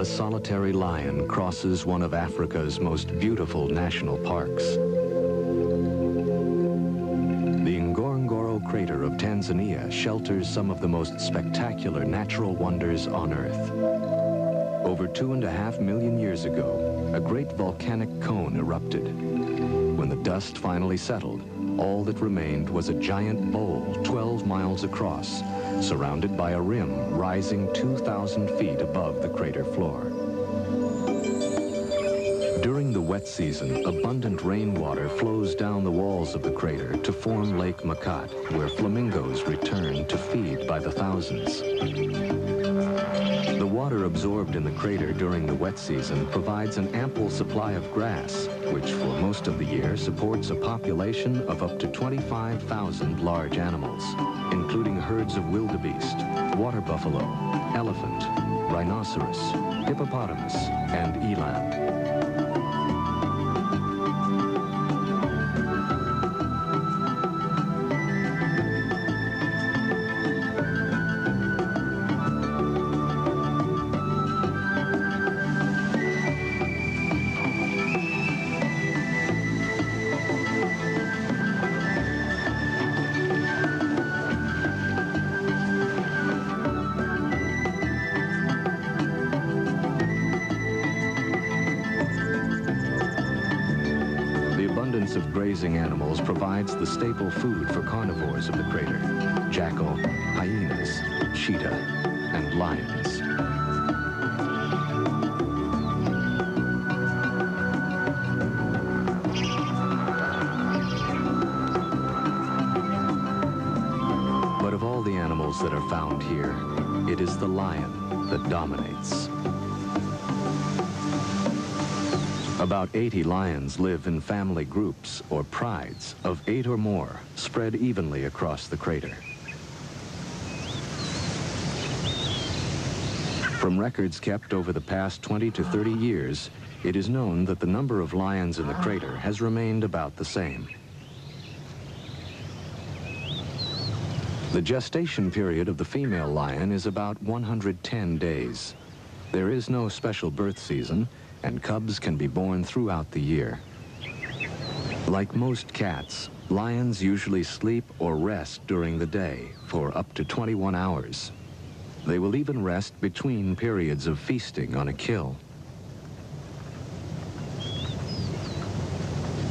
a solitary lion crosses one of Africa's most beautiful national parks. The Ngorongoro crater of Tanzania shelters some of the most spectacular natural wonders on Earth. Over 2.5 million years ago, a great volcanic cone erupted. When the dust finally settled, all that remained was a giant bowl 12 miles across, surrounded by a rim rising 2,000 feet above the crater floor. During the wet season, abundant rainwater flows down the walls of the crater to form Lake Makat, where flamingos return to feed by the thousands. The water absorbed in the crater during the wet season provides an ample supply of grass, which for most of the year supports a population of up to 25,000 large animals, including herds of wildebeest, water buffalo, elephant, rhinoceros, hippopotamus, and eland. Of grazing animals provides the staple food for carnivores of the crater: jackal, hyenas, cheetah, and lions. But of all the animals that are found here, it is the lion that dominates. About 80 lions live in family groups, or prides, of 8 or more, spread evenly across the crater. From records kept over the past 20 to 30 years, it is known that the number of lions in the crater has remained about the same. The gestation period of the female lion is about 110 days. There is no special birth season, and cubs can be born throughout the year. Like most cats, lions usually sleep or rest during the day for up to 21 hours. They will even rest between periods of feasting on a kill.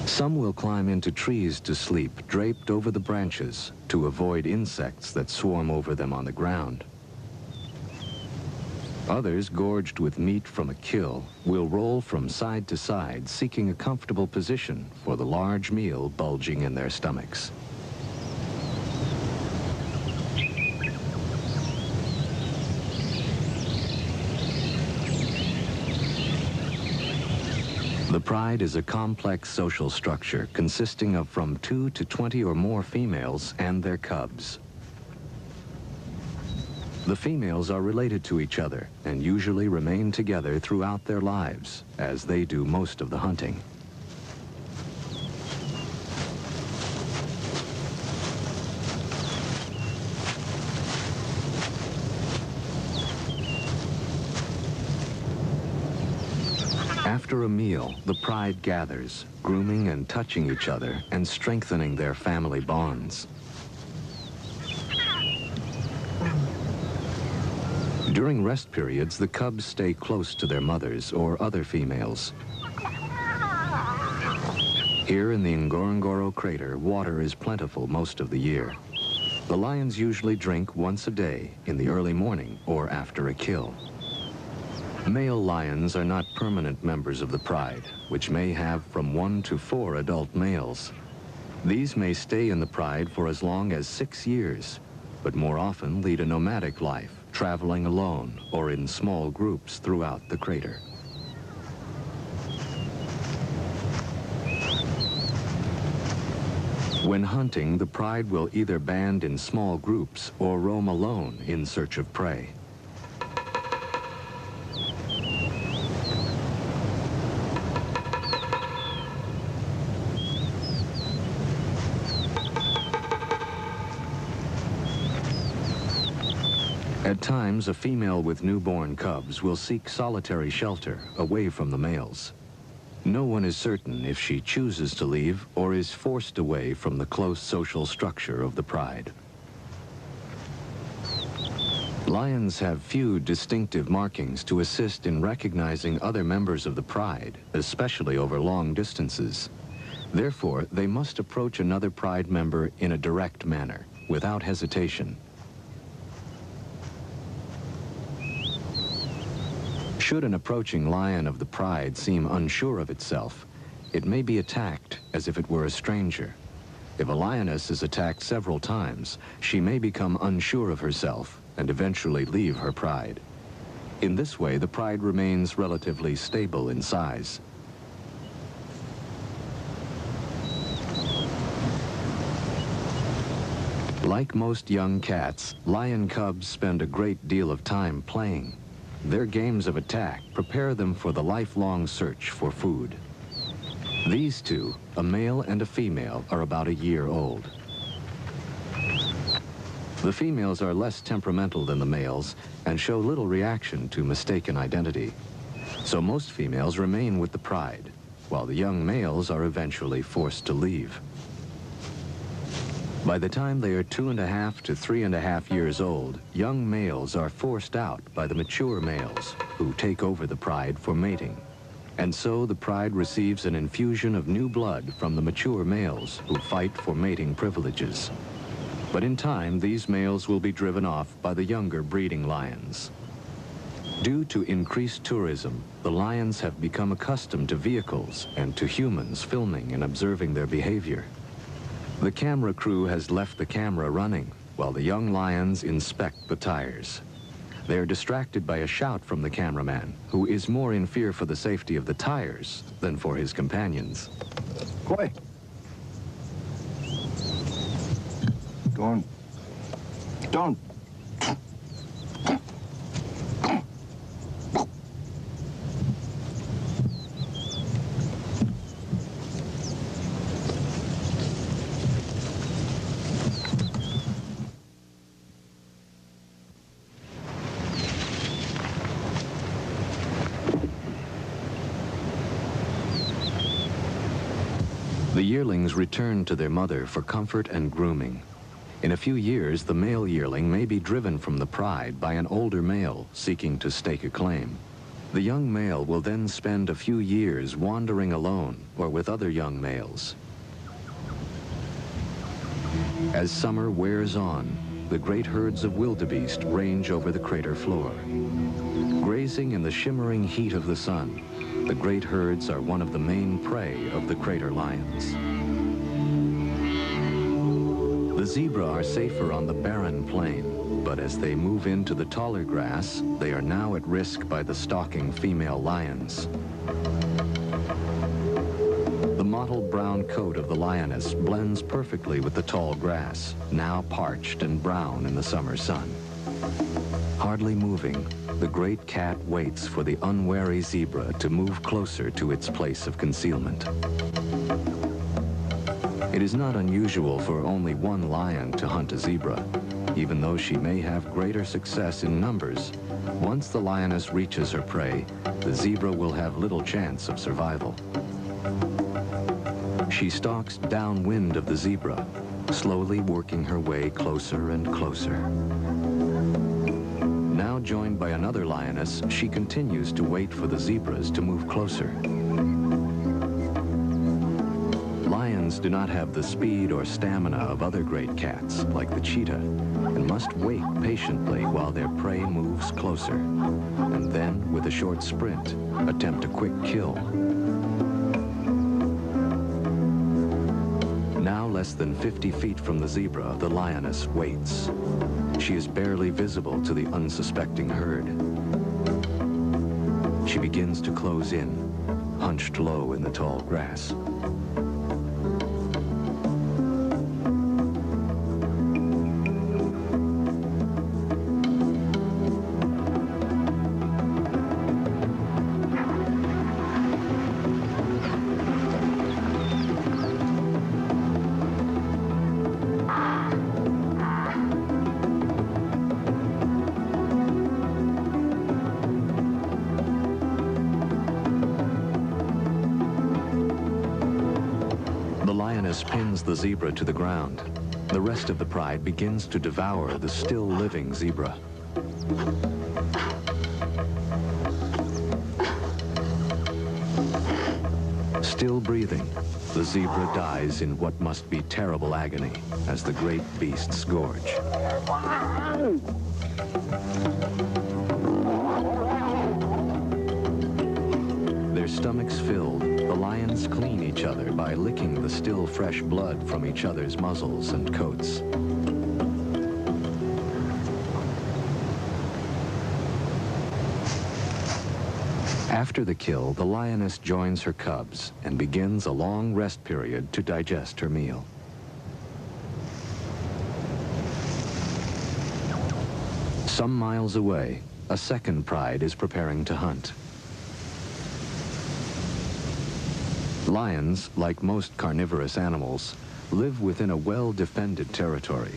Some will climb into trees to sleep, draped over the branches, to avoid insects that swarm over them on the ground. Others, gorged with meat from a kill, will roll from side to side, seeking a comfortable position for the large meal bulging in their stomachs. The pride is a complex social structure consisting of from 2 to 20 or more females and their cubs. The females are related to each other and usually remain together throughout their lives, as they do most of the hunting. After a meal, the pride gathers, grooming and touching each other and strengthening their family bonds. During rest periods, the cubs stay close to their mothers or other females. Here in the Ngorongoro crater, water is plentiful most of the year. The lions usually drink once a day, in the early morning or after a kill. Male lions are not permanent members of the pride, which may have from 1 to 4 adult males. These may stay in the pride for as long as 6 years, but more often lead a nomadic life, traveling alone or in small groups throughout the crater. When hunting, the pride will either band in small groups or roam alone in search of prey. At times, a female with newborn cubs will seek solitary shelter away from the males. No one is certain if she chooses to leave or is forced away from the close social structure of the pride. Lions have few distinctive markings to assist in recognizing other members of the pride, especially over long distances. Therefore, they must approach another pride member in a direct manner, without hesitation. Should an approaching lion of the pride seem unsure of itself, it may be attacked as if it were a stranger. If a lioness is attacked several times, she may become unsure of herself and eventually leave her pride. In this way, the pride remains relatively stable in size. Like most young cats, lion cubs spend a great deal of time playing. Their games of attack prepare them for the lifelong search for food. These two, a male and a female, are about a year old. The females are less temperamental than the males and show little reaction to mistaken identity. So most females remain with the pride, while the young males are eventually forced to leave. By the time they are 2.5 to 3.5 years old, young males are forced out by the mature males, who take over the pride for mating. And so the pride receives an infusion of new blood from the mature males who fight for mating privileges. But in time, these males will be driven off by the younger breeding lions. Due to increased tourism, the lions have become accustomed to vehicles and to humans filming and observing their behavior. The camera crew has left the camera running while the young lions inspect the tires. They are distracted by a shout from the cameraman, who is more in fear for the safety of the tires than for his companions. Boy. Don't. The yearlings return to their mother for comfort and grooming. In a few years, the male yearling may be driven from the pride by an older male seeking to stake a claim. The young male will then spend a few years wandering alone or with other young males. As summer wears on, the great herds of wildebeest range over the crater floor. Grazing in the shimmering heat of the sun, the great herds are one of the main prey of the crater lions. The zebra are safer on the barren plain, but as they move into the taller grass, they are now at risk by the stalking female lions. The mottled brown coat of the lioness blends perfectly with the tall grass, now parched and brown in the summer sun. Hardly moving, the great cat waits for the unwary zebra to move closer to its place of concealment. It is not unusual for only one lion to hunt a zebra. Even though she may have greater success in numbers, once the lioness reaches her prey, the zebra will have little chance of survival. She stalks downwind of the zebra, slowly working her way closer and closer. Now joined by another lioness, she continues to wait for the zebras to move closer. Lions do not have the speed or stamina of other great cats, like the cheetah, and must wait patiently while their prey moves closer, and then, with a short sprint, attempt a quick kill. Now less than 50 feet from the zebra, the lioness waits. She is barely visible to the unsuspecting herd. She begins to close in, hunched low in the tall grass. lioness pins the zebra to the ground. The rest of the pride begins to devour the still living zebra. Still breathing, the zebra dies in what must be terrible agony as the great beasts gorge. Their stomachs filled, the lions clean each other by licking the still fresh blood from each other's muzzles and coats. After the kill, the lioness joins her cubs and begins a long rest period to digest her meal. Some miles away, a second pride is preparing to hunt. Lions, like most carnivorous animals, live within a well-defended territory.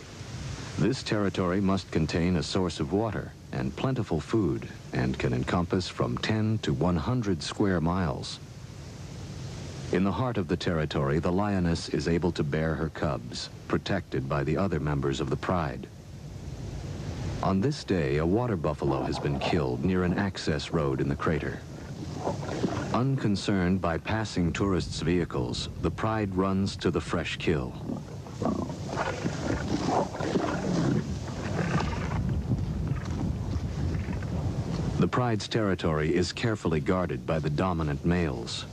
This territory must contain a source of water and plentiful food, and can encompass from 10 to 100 square miles. In the heart of the territory, the lioness is able to bear her cubs, protected by the other members of the pride. On this day, a water buffalo has been killed near an access road in the crater. Unconcerned by passing tourists' vehicles, the pride runs to the fresh kill. The pride's territory is carefully guarded by the dominant males.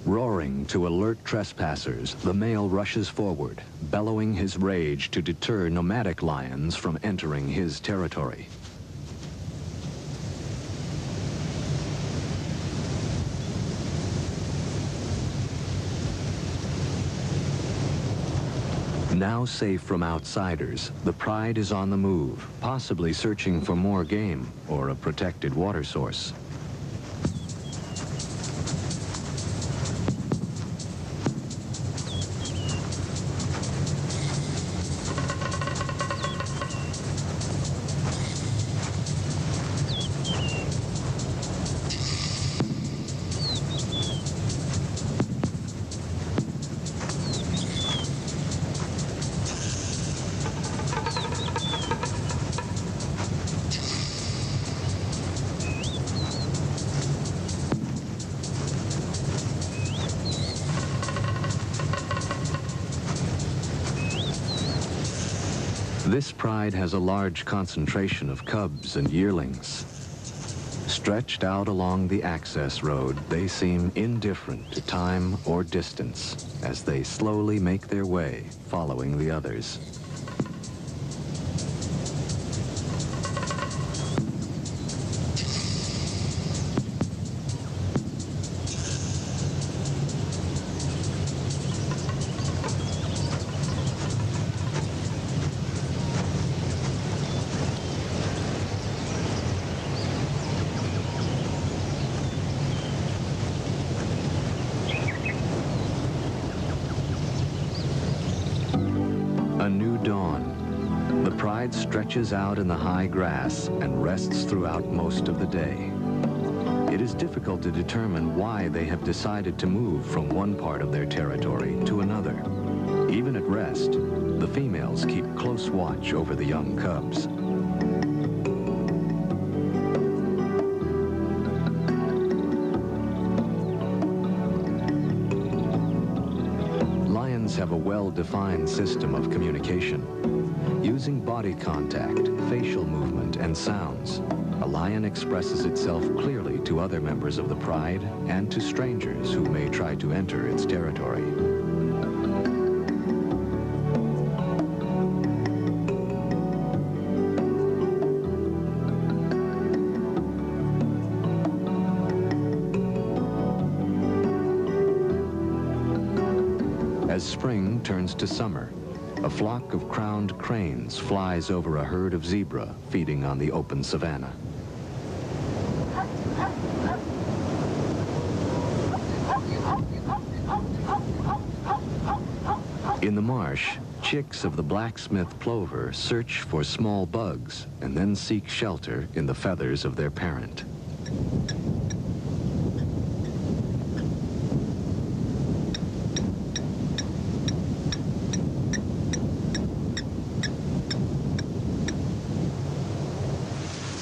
Roaring to alert trespassers, the male rushes forward, bellowing his rage to deter nomadic lions from entering his territory. Now safe from outsiders, the pride is on the move, possibly searching for more game or a protected water source. This pride has a large concentration of cubs and yearlings. Stretched out along the access road, they seem indifferent to time or distance as they slowly make their way, following the others. A new dawn. The pride stretches out in the high grass and rests throughout most of the day. It is difficult to determine why they have decided to move from one part of their territory to another. Even at rest, the females keep close watch over the young cubs. Lions have a well-defined system of communication. Using body contact, facial movement, and sounds, a lion expresses itself clearly to other members of the pride and to strangers who may try to enter its territory. As spring turns to summer, a flock of crowned cranes flies over a herd of zebra feeding on the open savanna. In the marsh, Chicks of the blacksmith plover search for small bugs and then seek shelter in the feathers of their parent.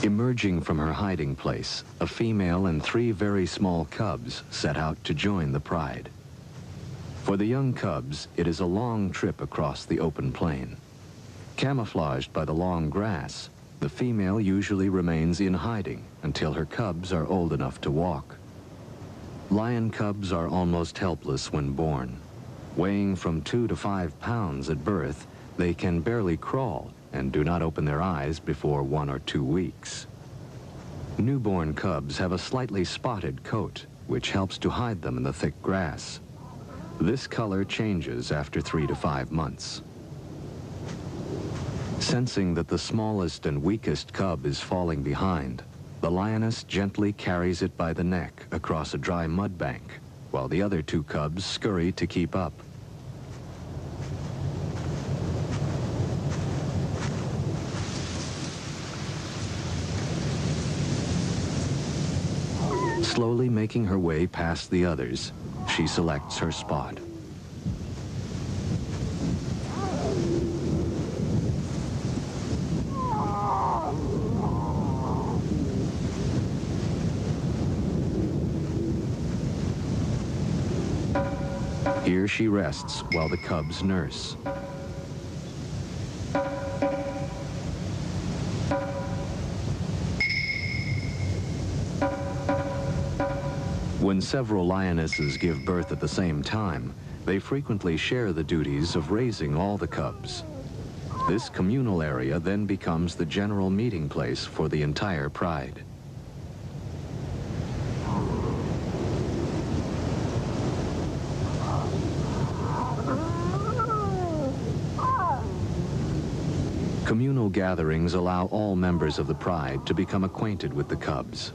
Emerging from her hiding place, a female and 3 very small cubs set out to join the pride. For the young cubs, it is a long trip across the open plain. Camouflaged by the long grass, the female usually remains in hiding until her cubs are old enough to walk. Lion cubs are almost helpless when born. Weighing from 2 to 5 pounds at birth, they can barely crawl and do not open their eyes before 1 or 2 weeks. Newborn cubs have a slightly spotted coat, which helps to hide them in the thick grass. This color changes after 3 to 5 months. Sensing that the smallest and weakest cub is falling behind, the lioness gently carries it by the neck across a dry mud bank, while the other 2 cubs scurry to keep up. Slowly making her way past the others, she selects her spot. Here she rests while the cubs nurse. When several lionesses give birth at the same time, they frequently share the duties of raising all the cubs. This communal area then becomes the general meeting place for the entire pride. Communal gatherings allow all members of the pride to become acquainted with the cubs.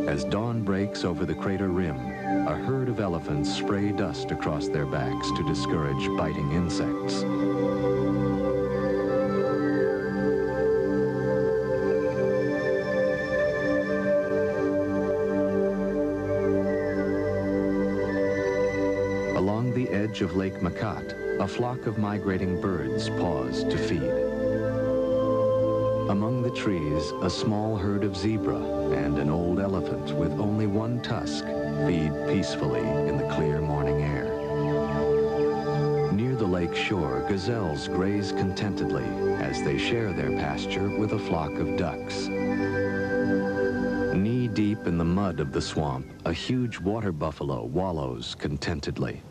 As dawn breaks over the crater rim, a herd of elephants spray dust across their backs to discourage biting insects. Along the edge of Lake Makat, a flock of migrating birds pause to feed. Among the trees, a small herd of zebra and an old elephant with only 1 tusk feed peacefully in the clear morning air. Near the lake shore, gazelles graze contentedly as they share their pasture with a flock of ducks. Knee-deep in the mud of the swamp, a huge water buffalo wallows contentedly.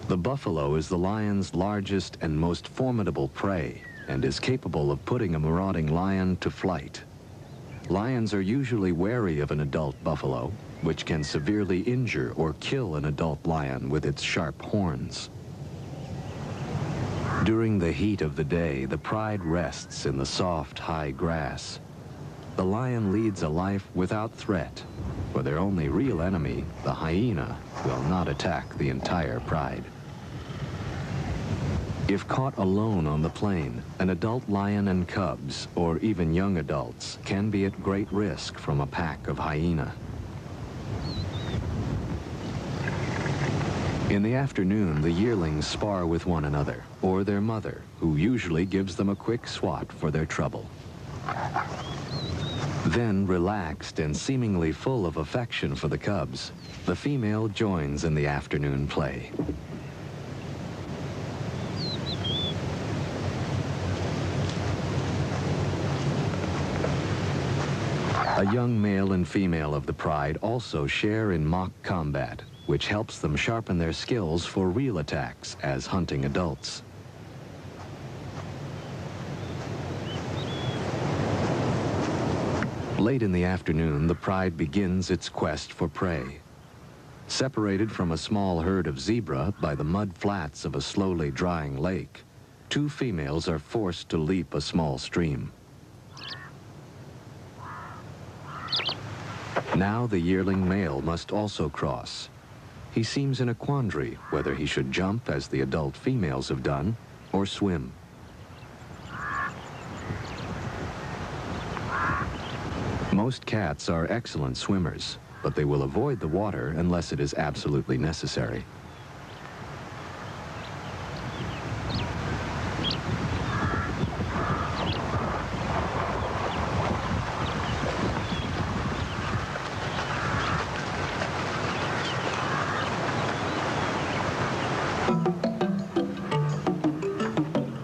The buffalo is the lion's largest and most formidable prey, and is capable of putting a marauding lion to flight. Lions are usually wary of an adult buffalo, which can severely injure or kill an adult lion with its sharp horns. During the heat of the day, the pride rests in the soft, high grass. The lion leads a life without threat, for their only real enemy, the hyena, will not attack the entire pride. If caught alone on the plain, an adult lion and cubs, or even young adults, can be at great risk from a pack of hyena. In the afternoon, the yearlings spar with one another, or their mother, who usually gives them a quick swat for their trouble. Then, relaxed and seemingly full of affection for the cubs, the female joins in the afternoon play. A young male and female of the pride also share in mock combat, which helps them sharpen their skills for real attacks as hunting adults. Late in the afternoon, the pride begins its quest for prey. Separated from a small herd of zebra by the mud flats of a slowly drying lake, two females are forced to leap a small stream. Now the yearling male must also cross. He seems in a quandary whether he should jump as the adult females have done or swim. Most cats are excellent swimmers, but they will avoid the water unless it is absolutely necessary.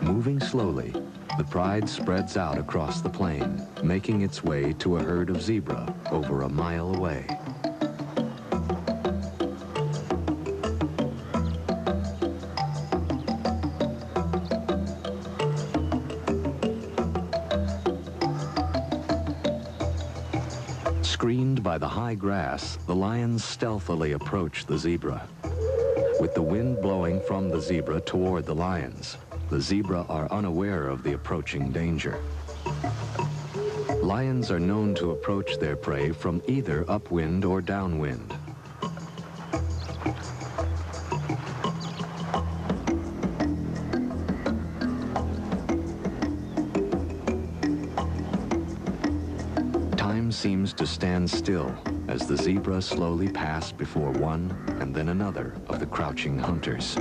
Moving slowly, the pride spreads out across the plain, making its way to a herd of zebra over a mile away. Screened by the high grass, the lions stealthily approach the zebra. With the wind blowing from the zebra toward the lions, the zebra are unaware of the approaching danger. Lions are known to approach their prey from either upwind or downwind. Time seems to stand still as the zebra slowly pass before one and then another of the crouching hunters.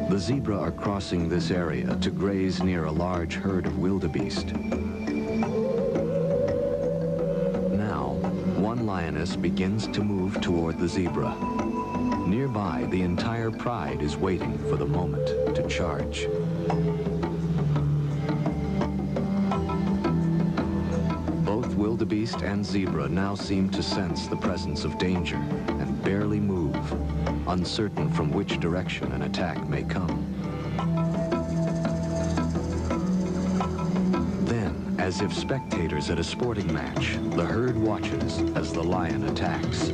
The zebra are crossing this area to graze near a large herd of wildebeest. Now, one lioness begins to move toward the zebra. Nearby, the entire pride is waiting for the moment to charge. Both wildebeest and zebra now seem to sense the presence of danger and barely move, uncertain from which direction an attack may come. Then, as if spectators at a sporting match, the herd watches as the lion attacks.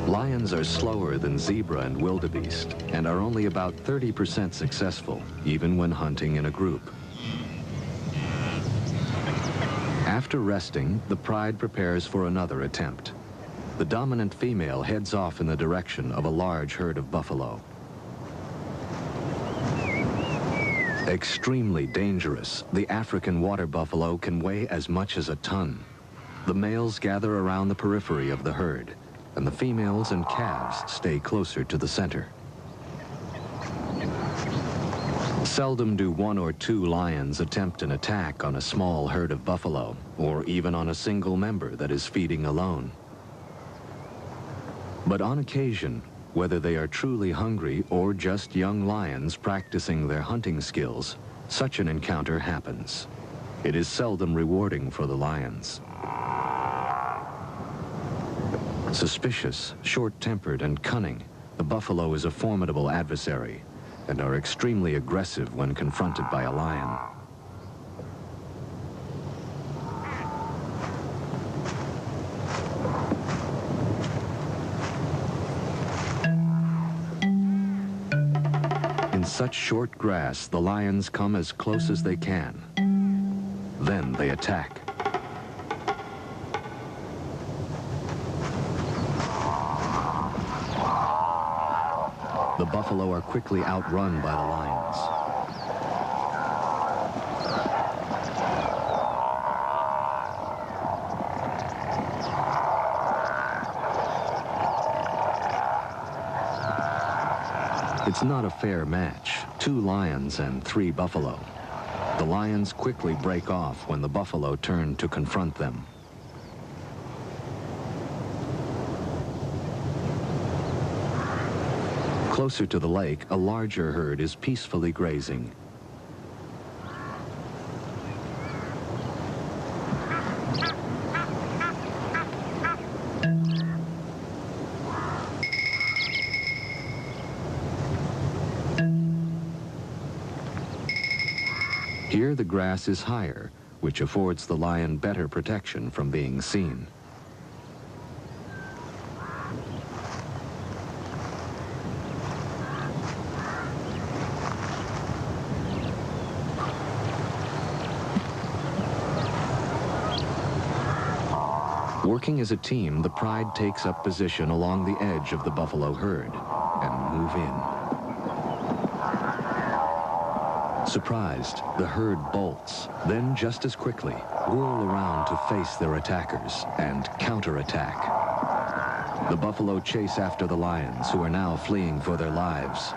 Lions are slower than zebra and wildebeest and are only about 30% successful, even when hunting in a group. After resting, the pride prepares for another attempt. The dominant female heads off in the direction of a large herd of buffalo. Extremely dangerous, the African water buffalo can weigh as much as a ton. The males gather around the periphery of the herd, and the females and calves stay closer to the center. Seldom do one or two lions attempt an attack on a small herd of buffalo, or even on a single member that is feeding alone. But on occasion, whether they are truly hungry or just young lions practicing their hunting skills, such an encounter happens. It is seldom rewarding for the lions. Suspicious, short-tempered, and cunning, the buffalo is a formidable adversary and are extremely aggressive when confronted by a lion. In such short grass, the lions come as close as they can. Then they attack. The buffalo are quickly outrun by the lions. It's not a fair match. 2 lions and 3 buffalo. The lions quickly break off when the buffalo turn to confront them. Closer to the lake, a larger herd is peacefully grazing. Here the grass is higher, which affords the lion better protection from being seen. Working as a team, the pride takes up position along the edge of the buffalo herd and move in. Surprised, the herd bolts, then just as quickly, whirl around to face their attackers and counterattack. The buffalo chase after the lions, who are now fleeing for their lives.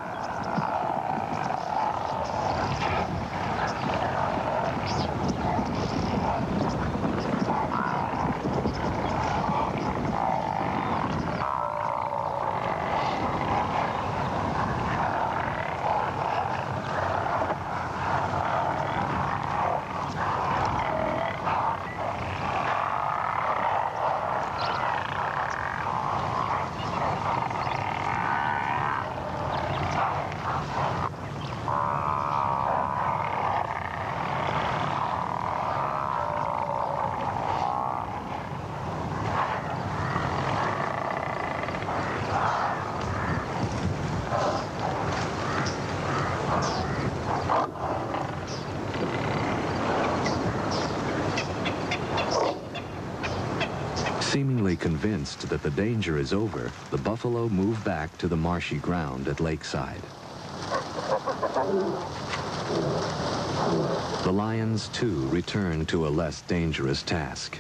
Seemingly convinced that the danger is over, the buffalo move back to the marshy ground at lakeside. The lions, too, return to a less dangerous task.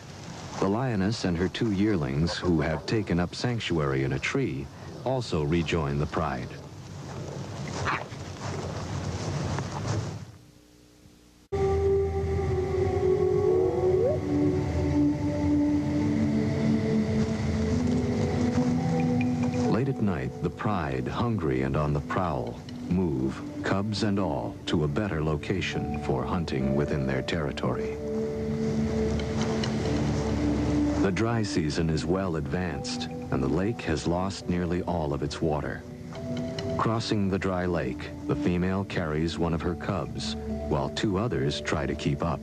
The lioness and her 2 yearlings, who have taken up sanctuary in a tree, also rejoin the pride. Late at night, the pride, hungry and on the prowl, move, cubs and all, to a better location for hunting within their territory. The dry season is well advanced, and the lake has lost nearly all of its water. Crossing the dry lake, the female carries one of her cubs, while 2 others try to keep up.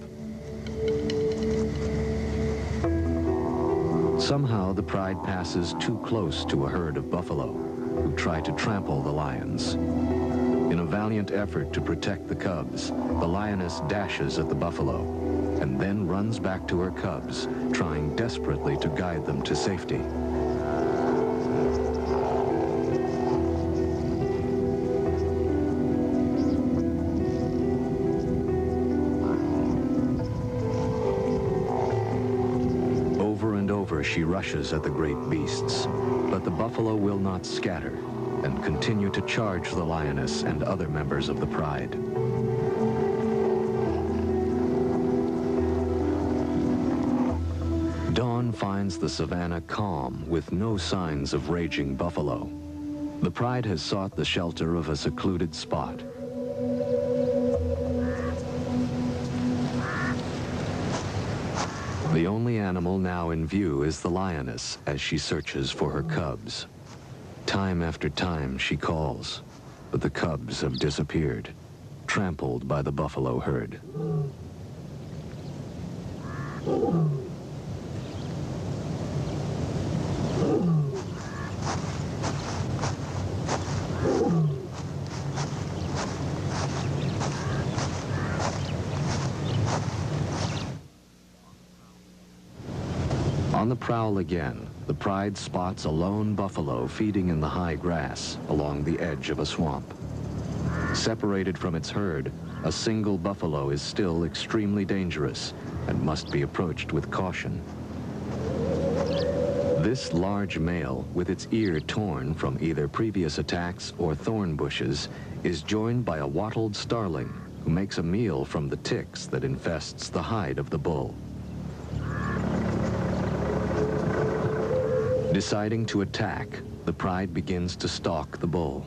Somehow, the pride passes too close to a herd of buffalo, who try to trample the lions. In a valiant effort to protect the cubs, the lioness dashes at the buffalo, and then runs back to her cubs, trying desperately to guide them to safety. She rushes at the great beasts, but the buffalo will not scatter and continue to charge the lioness and other members of the pride. Dawn finds the savannah calm with no signs of raging buffalo. The pride has sought the shelter of a secluded spot. The only animal now in view is the lioness as she searches for her cubs. Time after time she calls, but the cubs have disappeared, trampled by the buffalo herd. On the prowl again, the pride spots a lone buffalo feeding in the high grass along the edge of a swamp. Separated from its herd, a single buffalo is still extremely dangerous and must be approached with caution. This large male, with its ear torn from either previous attacks or thorn bushes, is joined by a wattled starling who makes a meal from the ticks that infests the hide of the bull. Deciding to attack, the pride begins to stalk the bull.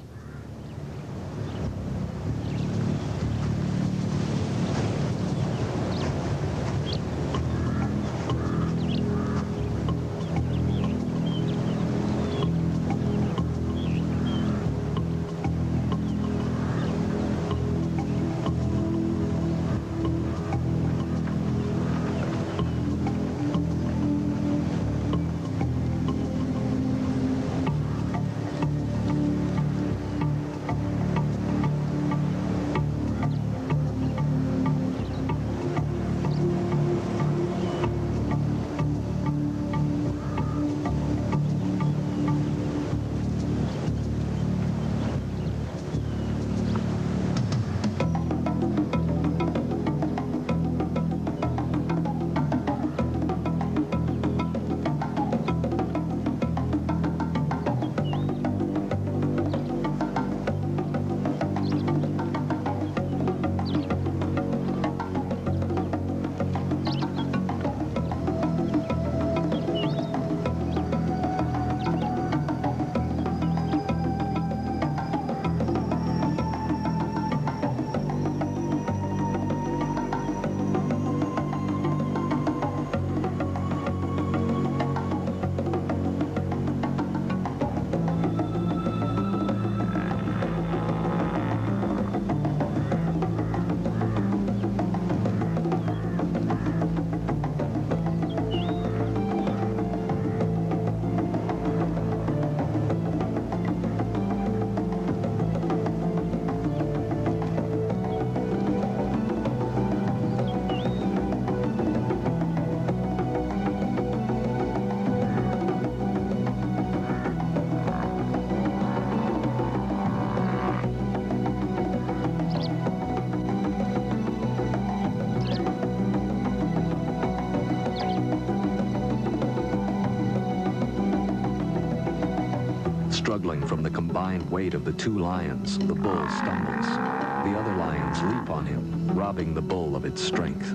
Struggling from the combined weight of the two lions, the bull stumbles. The other lions leap on him, robbing the bull of its strength.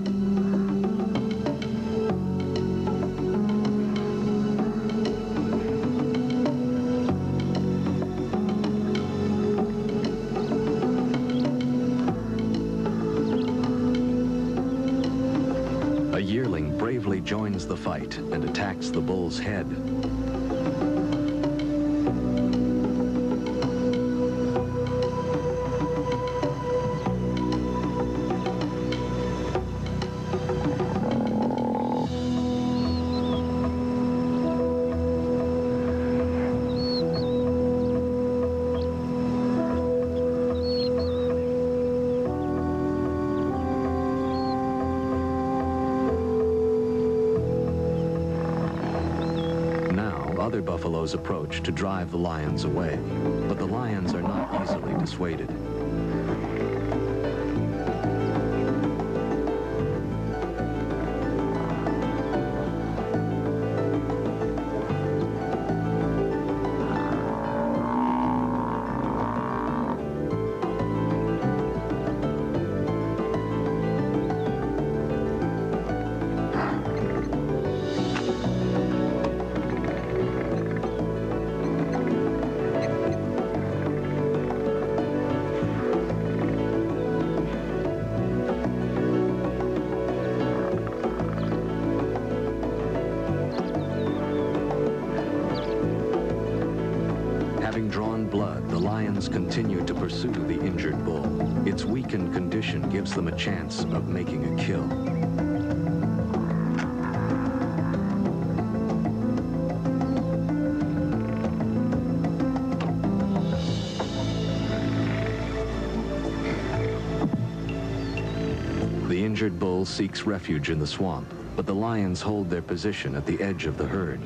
A yearling bravely joins the fight and attacks the bull's head. Other buffaloes approach to drive the lions away, but the lions are not easily dissuaded. Having drawn blood, the lions continue to pursue the injured bull. Its weakened condition gives them a chance of making a kill. The injured bull seeks refuge in the swamp, but the lions hold their position at the edge of the herd.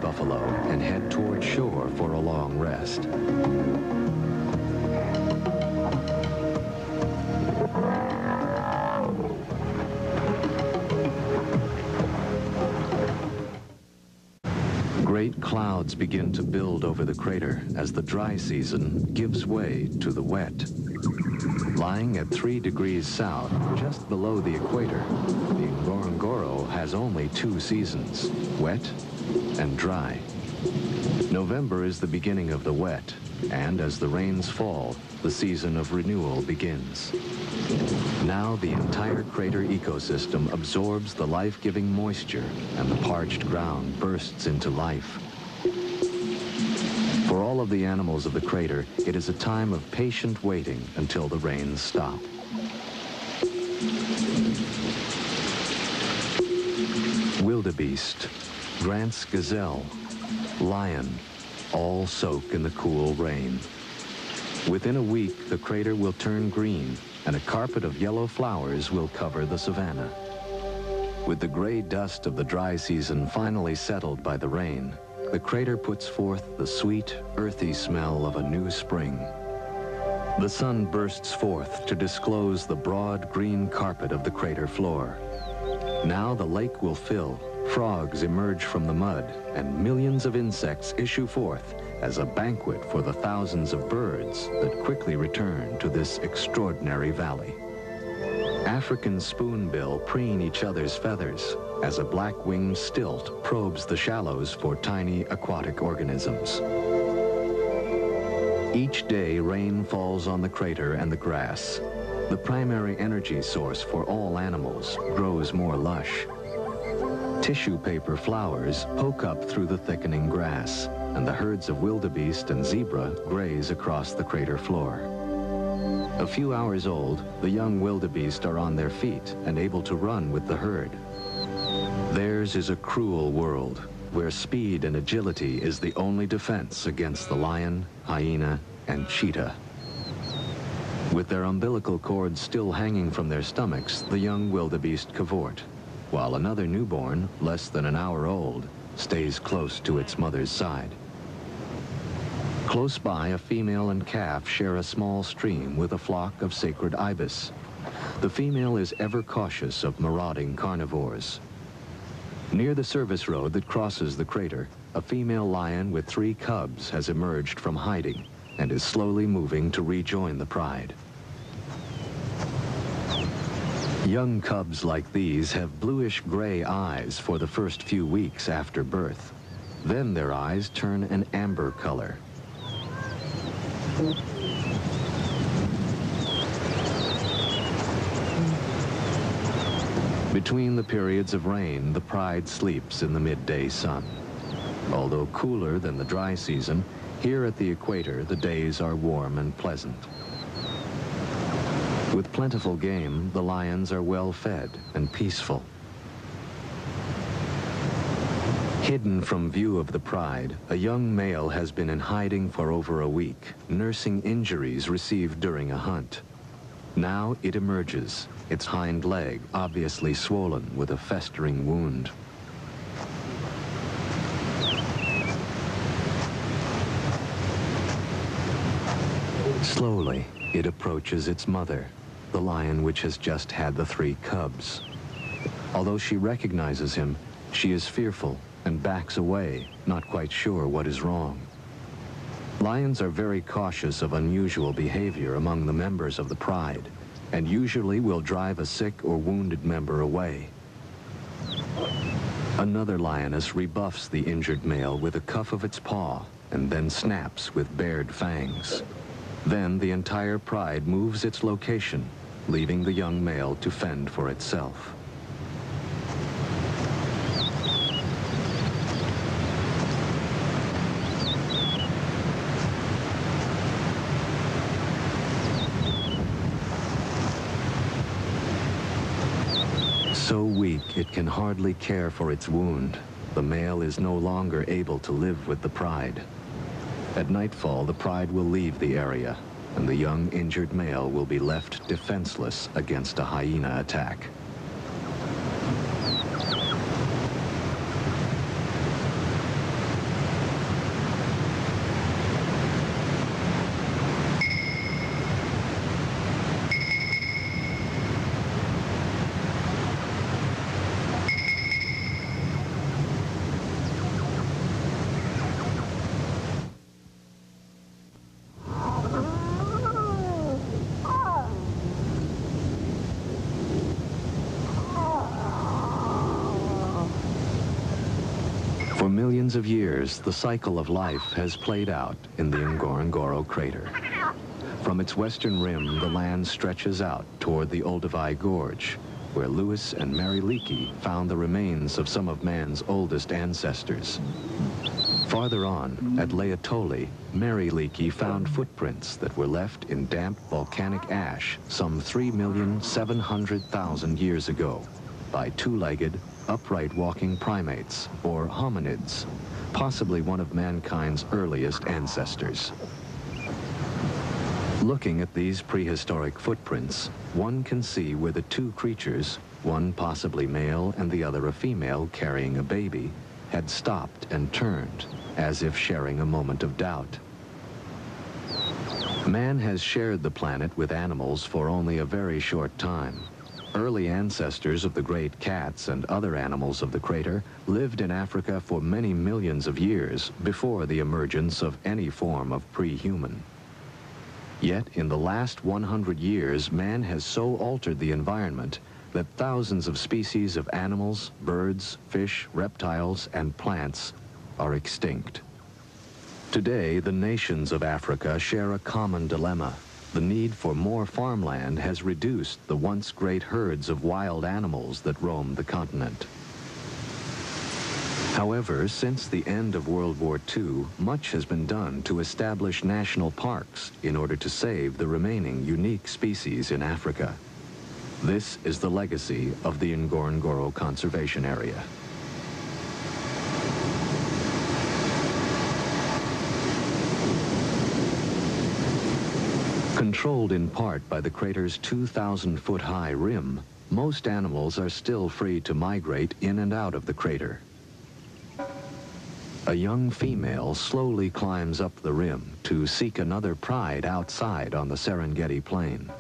buffalo and head toward shore for a long rest. Great clouds begin to build over the crater as the dry season gives way to the wet. Lying at 3 degrees south, just below the equator, the Ngorongoro has only 2 seasons, wet and dry. November is the beginning of the wet, and as the rains fall, the season of renewal begins. Now the entire crater ecosystem absorbs the life-giving moisture, and the parched ground bursts into life. For all of the animals of the crater, it is a time of patient waiting until the rains stop. Wildebeest, Grant's gazelle, lion, all soak in the cool rain. Within a week, the crater will turn green, and a carpet of yellow flowers will cover the savanna. With the gray dust of the dry season finally settled by the rain, the crater puts forth the sweet, earthy smell of a new spring. The sun bursts forth to disclose the broad green carpet of the crater floor. Now the lake will fill, frogs emerge from the mud, and millions of insects issue forth as a banquet for the thousands of birds that quickly return to this extraordinary valley. African spoonbill preen each other's feathers as a black-winged stilt probes the shallows for tiny aquatic organisms. Each day, rain falls on the crater and the grass. The primary energy source for all animals grows more lush. Tissue paper flowers poke up through the thickening grass, and the herds of wildebeest and zebra graze across the crater floor. A few hours old, the young wildebeest are on their feet and able to run with the herd. Theirs is a cruel world, where speed and agility is the only defense against the lion, hyena, and cheetah. With their umbilical cords still hanging from their stomachs, the young wildebeest cavort, while another newborn, less than an hour old, stays close to its mother's side. Close by, a female and calf share a small stream with a flock of sacred ibis. The female is ever cautious of marauding carnivores. Near the service road that crosses the crater, a female lion with 3 cubs has emerged from hiding and is slowly moving to rejoin the pride. Young cubs like these have bluish-gray eyes for the first few weeks after birth. Then their eyes turn an amber color. Between the periods of rain, the pride sleeps in the midday sun. Although cooler than the dry season, here at the equator, the days are warm and pleasant. With plentiful game, the lions are well fed and peaceful. Hidden from view of the pride, a young male has been in hiding for over a week, nursing injuries received during a hunt. Now it emerges, its hind leg obviously swollen with a festering wound. Slowly, it approaches its mother, the lion which has just had the 3 cubs. Although she recognizes him, she is fearful and backs away, not quite sure what is wrong. Lions are very cautious of unusual behavior among the members of the pride, and usually will drive a sick or wounded member away. Another lioness rebuffs the injured male with a cuff of its paw, and then snaps with bared fangs. Then the entire pride moves its location, leaving the young male to fend for itself. So weak it can hardly care for its wound, the male is no longer able to live with the pride. At nightfall, the pride will leave the area, and the young injured male will be left defenseless against a hyena attack. millions of years, the cycle of life has played out in the Ngorongoro crater. From its western rim, the land stretches out toward the Olduvai Gorge, where Lewis and Mary Leakey found the remains of some of man's oldest ancestors. Farther on, at Laetoli, Mary Leakey found footprints that were left in damp volcanic ash some 3,700,000 years ago by two-legged, upright walking primates, or hominids, possibly one of mankind's earliest ancestors. Looking at these prehistoric footprints, one can see where the two creatures, one possibly male and the other a female carrying a baby, had stopped and turned, as if sharing a moment of doubt. Man has shared the planet with animals for only a very short time. Early ancestors of the great cats and other animals of the crater lived in Africa for many millions of years before the emergence of any form of pre-human. Yet, in the last 100 years, man has so altered the environment that thousands of species of animals, birds, fish, reptiles, and plants are extinct. Today, the nations of Africa share a common dilemma. The need for more farmland has reduced the once great herds of wild animals that roam the continent. However, since the end of World War II, much has been done to establish national parks in order to save the remaining unique species in Africa. This is the legacy of the Ngorongoro Conservation Area. Controlled in part by the crater's 2,000-foot-high rim, most animals are still free to migrate in and out of the crater. A young female slowly climbs up the rim to seek another pride outside on the Serengeti plain.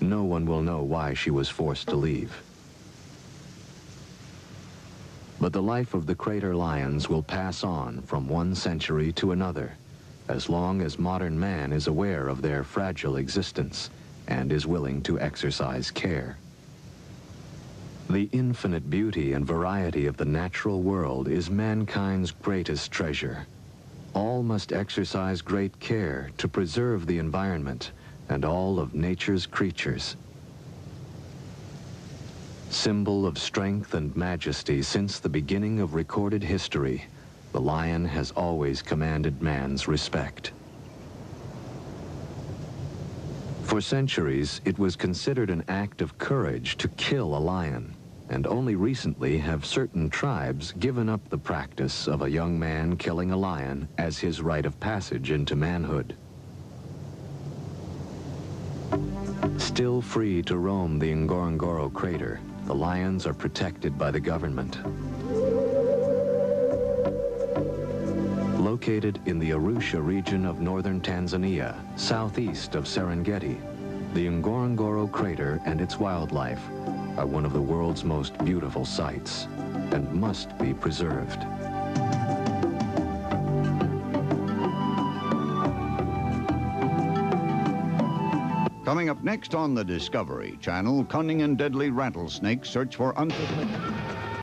No one will know why she was forced to leave. But the life of the crater lions will pass on from one century to another, as long as modern man is aware of their fragile existence and is willing to exercise care. The infinite beauty and variety of the natural world is mankind's greatest treasure. All must exercise great care to preserve the environment and all of nature's creatures. Symbol of strength and majesty since the beginning of recorded history, the lion has always commanded man's respect. For centuries, it was considered an act of courage to kill a lion, and only recently have certain tribes given up the practice of a young man killing a lion as his rite of passage into manhood. Still free to roam the Ngorongoro crater, the lions are protected by the government. Located in the Arusha region of northern Tanzania, southeast of Serengeti, the Ngorongoro crater and its wildlife are one of the world's most beautiful sights and must be preserved. Coming up next on the Discovery Channel, cunning and deadly rattlesnakes search for